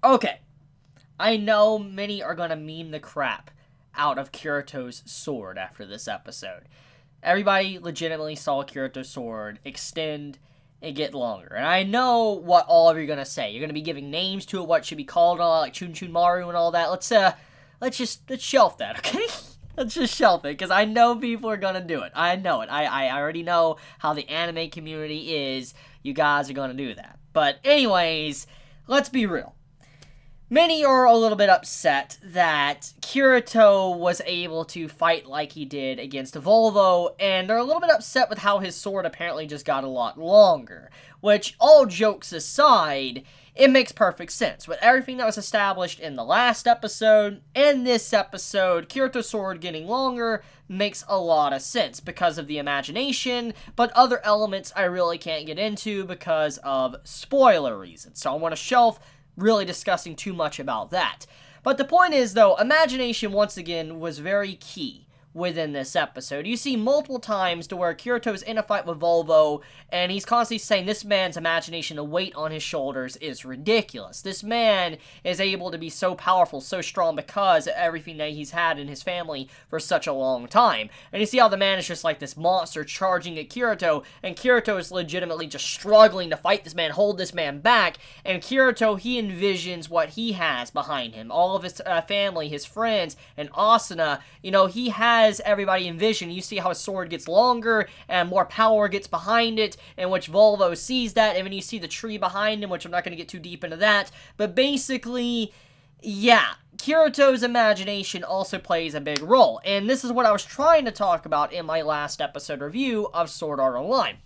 Okay, I know many are gonna meme the crap out of Kirito's sword after this episode. Everybody legitimately saw Kirito's sword extend and get longer. And I know what all of you are gonna say. You're gonna be giving names to it, what it should be called, all like Chun Chun Maru and all that. Let's shelf that, okay? Let's just shelf it, because I know people are gonna do it. I know it. I already know how the anime community is. You guys are gonna do that. But anyways, let's be real. Many are a little bit upset that Kirito was able to fight like he did against Volvo, and they're a little bit upset with how his sword apparently just got a lot longer. Which, all jokes aside, it makes perfect sense. With everything that was established in the last episode and this episode, Kirito's sword getting longer makes a lot of sense because of the imagination, but other elements I really can't get into because of spoiler reasons. So I want to shelf really discussing too much about that. But the point is, though, imagination once again was very key within this episode. You see multiple times to where Kirito's in a fight with Volvo, and he's constantly saying this man's imagination, the weight on his shoulders is ridiculous. This man is able to be so powerful, so strong because of everything that he's had in his family for such a long time. And you see how the man is just like this monster charging at Kirito, and Kirito is legitimately just struggling to fight this man, hold this man back, and Kirito, he envisions what he has behind him. All of his family, his friends, and Asuna, you know, he has everybody envision. You see how his sword gets longer and more power gets behind it, in which Volvo sees that, and then you see the tree behind him, which I'm not going to get too deep into that, but basically, yeah, Kirito's imagination also plays a big role, and this is what I was trying to talk about in my last episode review of Sword Art Online.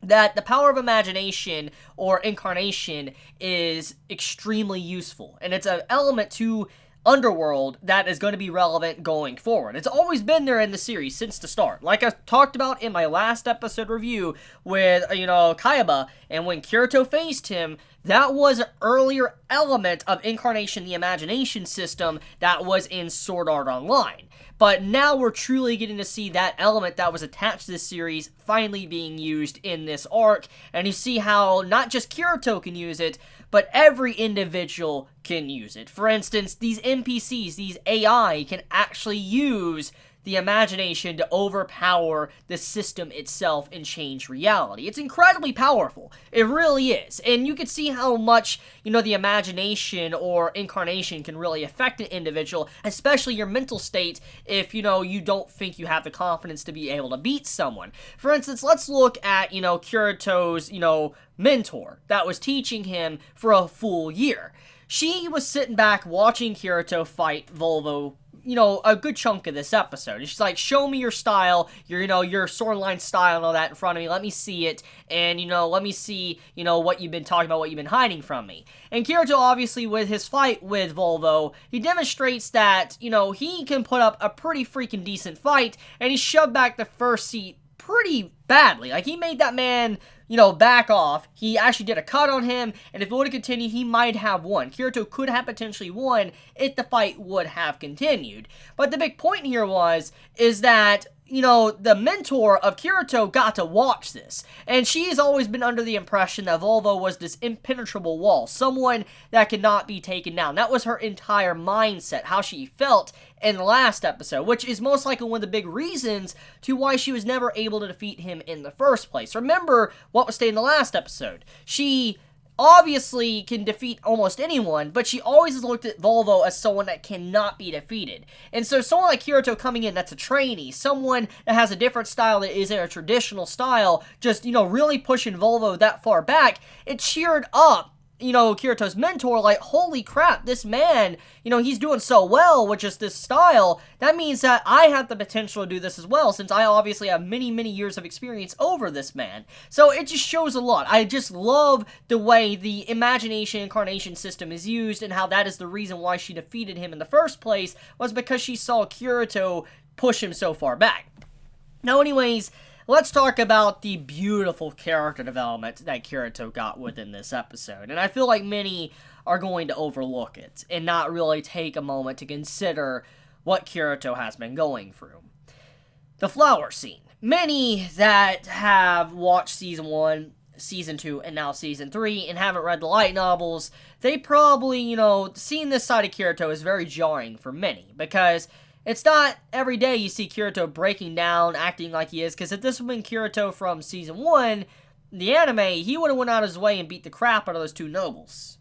That the power of imagination or incarnation is extremely useful, and it's an element to Underworld that is going to be relevant going forward. It's always been there in the series since the start. Like I talked about in my last episode review with, Kaiba, and when Kirito faced him, that was an earlier element of Incarnation, the imagination system, that was in Sword Art Online. But now we're truly getting to see that element that was attached to this series finally being used in this arc, and you see how not just Kirito can use it, but every individual can use it. For instance, these NPCs, these AI, can actually use the imagination to overpower the system itself and change reality. It's incredibly powerful. It really is. And you can see how much, the imagination or incarnation can really affect an individual, especially your mental state if, you don't think you have the confidence to be able to beat someone. For instance, let's look at, Kirito's, mentor that was teaching him for a full year. She was sitting back watching Kirito fight Volvo, a good chunk of this episode. And she's like, show me your style, your sword line style and all that in front of me. Let me see it. And, let me see, what you've been talking about, what you've been hiding from me. And Kirito, obviously, with his fight with Volvo, he demonstrates that, he can put up a pretty freaking decent fight. And he shoved back the first seat pretty badly. Like, he made that man, back off. He actually did a cut on him, and if it would have continued, he might have won. Kirito could have potentially won if the fight would have continued. But the big point here is that, the mentor of Kirito got to watch this. And she has always been under the impression that Volvo was this impenetrable wall, someone that could not be taken down. That was her entire mindset, how she felt in the last episode, which is most likely one of the big reasons to why she was never able to defeat him in the first place. Remember what was stated in the last episode. She obviously can defeat almost anyone, but she always has looked at Volvo as someone that cannot be defeated. And so someone like Kirito coming in that's a trainee, someone that has a different style that isn't a traditional style, just, really pushing Volvo that far back, it cheered up Kirito's mentor, like, holy crap, this man, he's doing so well with just this style. That means that I have the potential to do this as well, since I obviously have many, many years of experience over this man. So it just shows a lot. I just love the way the imagination incarnation system is used, and how that is the reason why she defeated him in the first place, was because she saw Kirito push him so far back. Now, anyways, let's talk about the beautiful character development that Kirito got within this episode. And I feel like many are going to overlook it and not really take a moment to consider what Kirito has been going through. The flower scene. Many that have watched Season 1 Season 2 and now Season 3 and haven't read the light novels, they probably, seeing this side of Kirito is very jarring for many, because it's not every day you see Kirito breaking down, acting like he is, because if this had been Kirito from Season 1, the anime, he would have went out of his way and beat the crap out of those two nobles.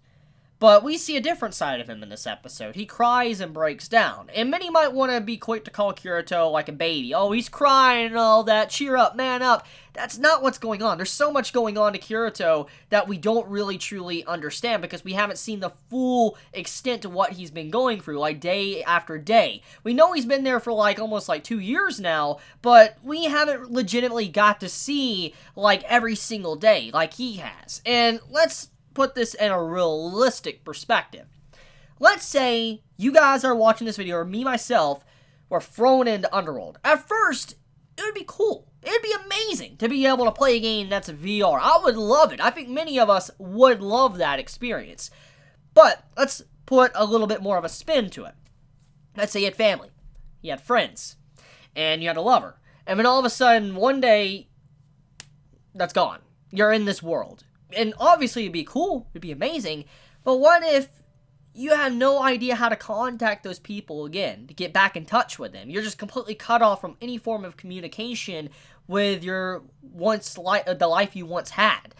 But we see a different side of him in this episode. He cries and breaks down. And many might want to be quick to call Kirito like a baby. Oh, he's crying and all that. Cheer up, man up. That's not what's going on. There's so much going on to Kirito that we don't really truly understand because we haven't seen the full extent of what he's been going through, like day after day. We know he's been there for almost 2 years now, but we haven't legitimately got to see every single day like he has. And let's put this in a realistic perspective. Let's say you guys are watching this video, or me, myself, were thrown into Underworld. At first, it would be cool. It would be amazing to be able to play a game that's VR. I would love it. I think many of us would love that experience. But let's put a little bit more of a spin to it. Let's say you had family, you had friends, and you had a lover. And then all of a sudden, one day, that's gone. You're in this world. And obviously it'd be cool, it'd be amazing, but what if you have no idea how to contact those people again, to get back in touch with them? You're just completely cut off from any form of communication with your the life you once had.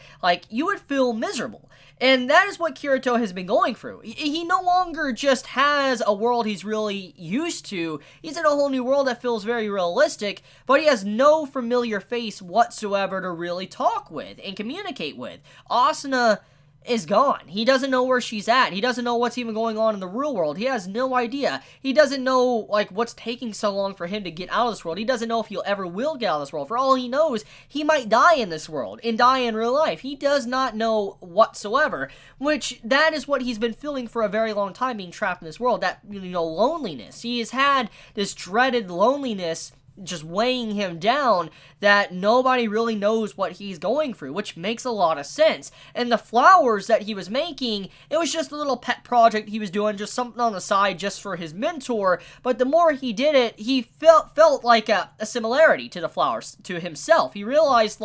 You would feel miserable. And that is what Kirito has been going through. He no longer just has a world he's really used to. He's in a whole new world that feels very realistic, but he has no familiar face whatsoever to really talk with and communicate with. Asuna is gone. He doesn't know where she's at. He doesn't know what's even going on in the real world. He has no idea. He doesn't know, what's taking so long for him to get out of this world. He doesn't know if he'll ever will get out of this world. For all he knows, he might die in this world and die in real life. He does not know whatsoever, which that is what he's been feeling for a very long time, being trapped in this world, that, loneliness. He has had this dreaded loneliness just weighing him down that nobody really knows what he's going through, which makes a lot of sense. And the flowers that he was making, it was just a little pet project he was doing, just something on the side just for his mentor, but the more he did it, he felt like a similarity to the flowers, to himself. He realized,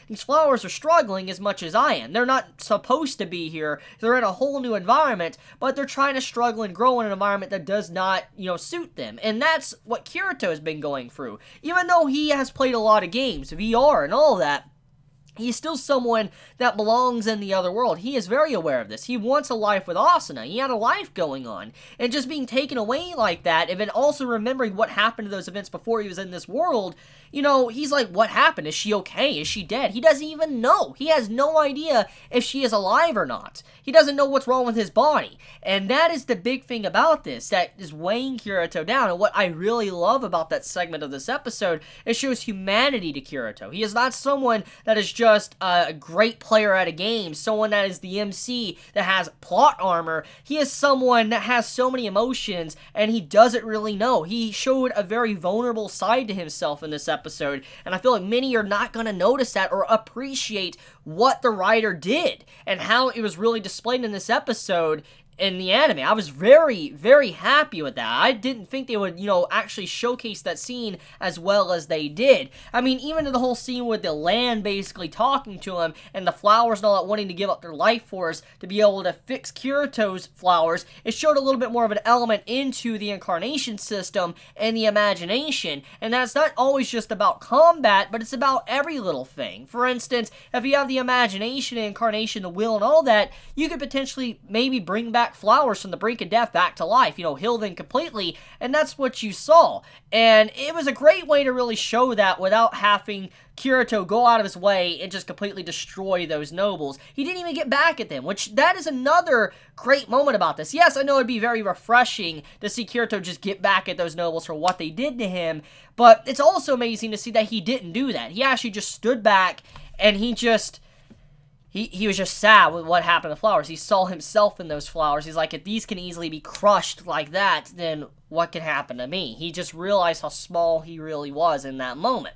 these flowers are struggling as much as I am. They're not supposed to be here. They're in a whole new environment, but they're trying to struggle and grow in an environment that does not, suit them. And that's what Kirito has been going through. Even though he has played a lot of games, VR and all that, he's still someone that belongs in the other world. He is very aware of this. He wants a life with Asuna. He had a life going on. And just being taken away like that, and then also remembering what happened to those events before he was in this world, he's like, what happened? Is she okay? Is she dead? He doesn't even know. He has no idea if she is alive or not. He doesn't know what's wrong with his body. And that is the big thing about this that is weighing Kirito down. And what I really love about that segment of this episode, it shows humanity to Kirito. He is not someone that is just a great player at a game, someone that is the MC, that has plot armor. He is someone that has so many emotions, and he doesn't really know. He showed a very vulnerable side to himself in this episode, and I feel like many are not going to notice that or appreciate what the writer did and how it was really displayed in this episode in the anime. I was very, very happy with that. I didn't think they would, actually showcase that scene as well as they did. I mean, even in the whole scene with the land basically talking to him and the flowers and all that wanting to give up their life force to be able to fix Kirito's flowers, it showed a little bit more of an element into the Incarnation system and the imagination. And that's not always just about combat, but it's about every little thing. For instance, if you have the imagination, Incarnation, the will, and all that, you could potentially maybe bring back flowers from the brink of death back to life, heal them completely, and that's what you saw. And it was a great way to really show that without having Kirito go out of his way and just completely destroy those nobles. He didn't even get back at them, which that is another great moment about this. Yes, I know it'd be very refreshing to see Kirito just get back at those nobles for what they did to him, but it's also amazing to see that he didn't do that. He actually just stood back and he was just sad with what happened to flowers. He saw himself in those flowers. He's like, if these can easily be crushed like that, then what can happen to me? He just realized how small he really was in that moment.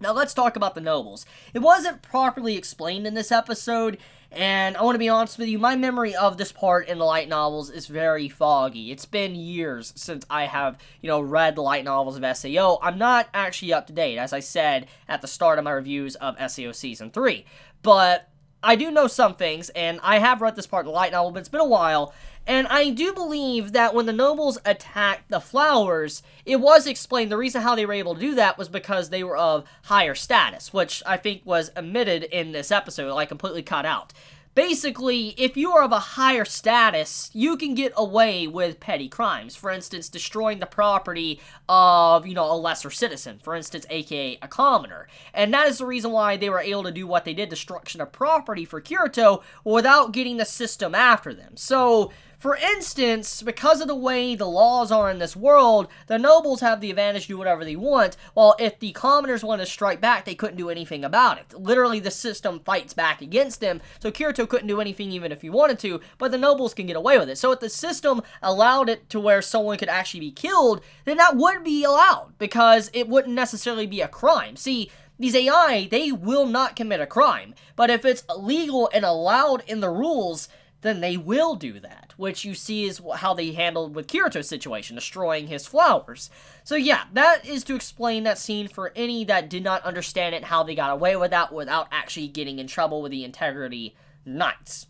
Now let's talk about the nobles. It wasn't properly explained in this episode, and I want to be honest with you, my memory of this part in the light novels is very foggy. It's been years since I have, read the light novels of SAO. I'm not actually up to date, as I said at the start of my reviews of SAO Season 3. But I do know some things, and I have read this part of the light novel, but it's been a while, and I do believe that when the nobles attacked the flowers, it was explained the reason how they were able to do that was because they were of higher status, which I think was omitted in this episode, like completely cut out. Basically, if you are of a higher status, you can get away with petty crimes. For instance, destroying the property of, a lesser citizen. For instance, aka a commoner. And that is the reason why they were able to do what they did, destruction of property for Kirito, without getting the system after them. So, for instance, because of the way the laws are in this world, the nobles have the advantage to do whatever they want, while if the commoners wanted to strike back, they couldn't do anything about it. Literally, the system fights back against them, so Kirito couldn't do anything even if he wanted to, but the nobles can get away with it. So if the system allowed it to where someone could actually be killed, then that would be allowed, because it wouldn't necessarily be a crime. See, these AI, they will not commit a crime, but if it's illegal and allowed in the rules, then they will do that, which you see is how they handled with Kirito's situation, destroying his flowers. So yeah, that is to explain that scene for any that did not understand it, how they got away with that without actually getting in trouble with the Integrity Knights.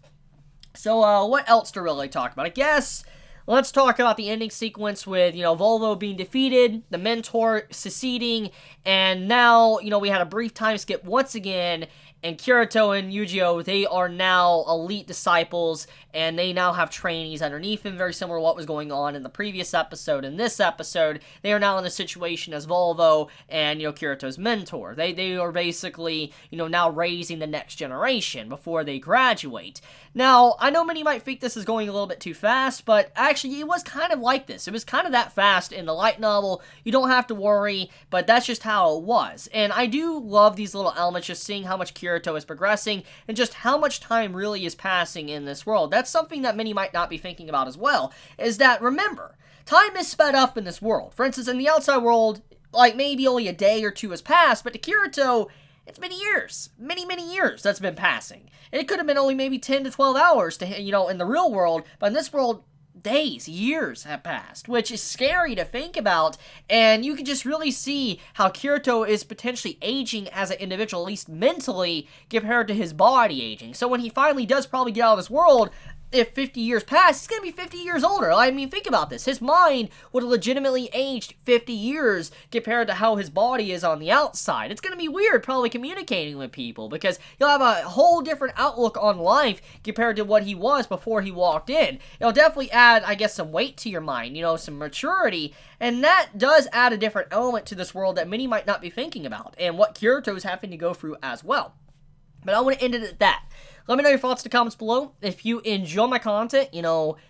So what else to really talk about? I guess let's talk about the ending sequence with, Volvo being defeated, the mentor seceding, and now, we had a brief time skip once again, and Kirito and Yu-Gi-Oh, they are now elite disciples, and they now have trainees underneath them, very similar to what was going on in the previous episode. In this episode, they are now in the situation as Volvo and, Kirito's mentor. They are basically, now raising the next generation before they graduate. Now, I know many might think this is going a little bit too fast, but actually, it was kind of like this. It was kind of that fast in the light novel. You don't have to worry, but that's just how it was. And I do love these little elements, just seeing how much Kirito is progressing, and just how much time really is passing in this world. That's something that many might not be thinking about as well, is that, remember, time is sped up in this world. For instance, in the outside world, like, maybe only a day or two has passed, but to Kirito, it's been years, many, many years that's been passing. It could have been only maybe 10 to 12 hours to, in the real world, but in this world, days, years have passed, which is scary to think about, and you can just really see how Kirito is potentially aging as an individual, at least mentally, compared to his body aging. So when he finally does probably get out of this world, if 50 years pass, he's going to be 50 years older. I mean, think about this. His mind would have legitimately aged 50 years compared to how his body is on the outside. It's going to be weird probably communicating with people because he'll have a whole different outlook on life compared to what he was before he walked in. It'll definitely add, I guess, some weight to your mind, some maturity, and that does add a different element to this world that many might not be thinking about, and what Kirito is having to go through as well. But I want to end it at that. Let me know your thoughts in the comments below. If you enjoy my content,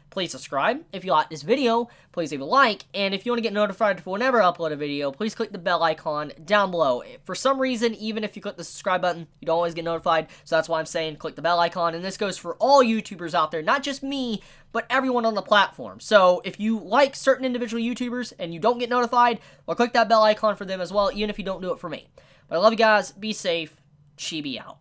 please subscribe. If you like this video, please leave a like. And if you want to get notified for whenever I upload a video, please click the bell icon down below. For some reason, even if you click the subscribe button, you don't always get notified. So that's why I'm saying click the bell icon. And this goes for all YouTubers out there, not just me, but everyone on the platform. So if you like certain individual YouTubers and you don't get notified, well, click that bell icon for them as well, even if you don't do it for me. But I love you guys. Be safe. Chibi out.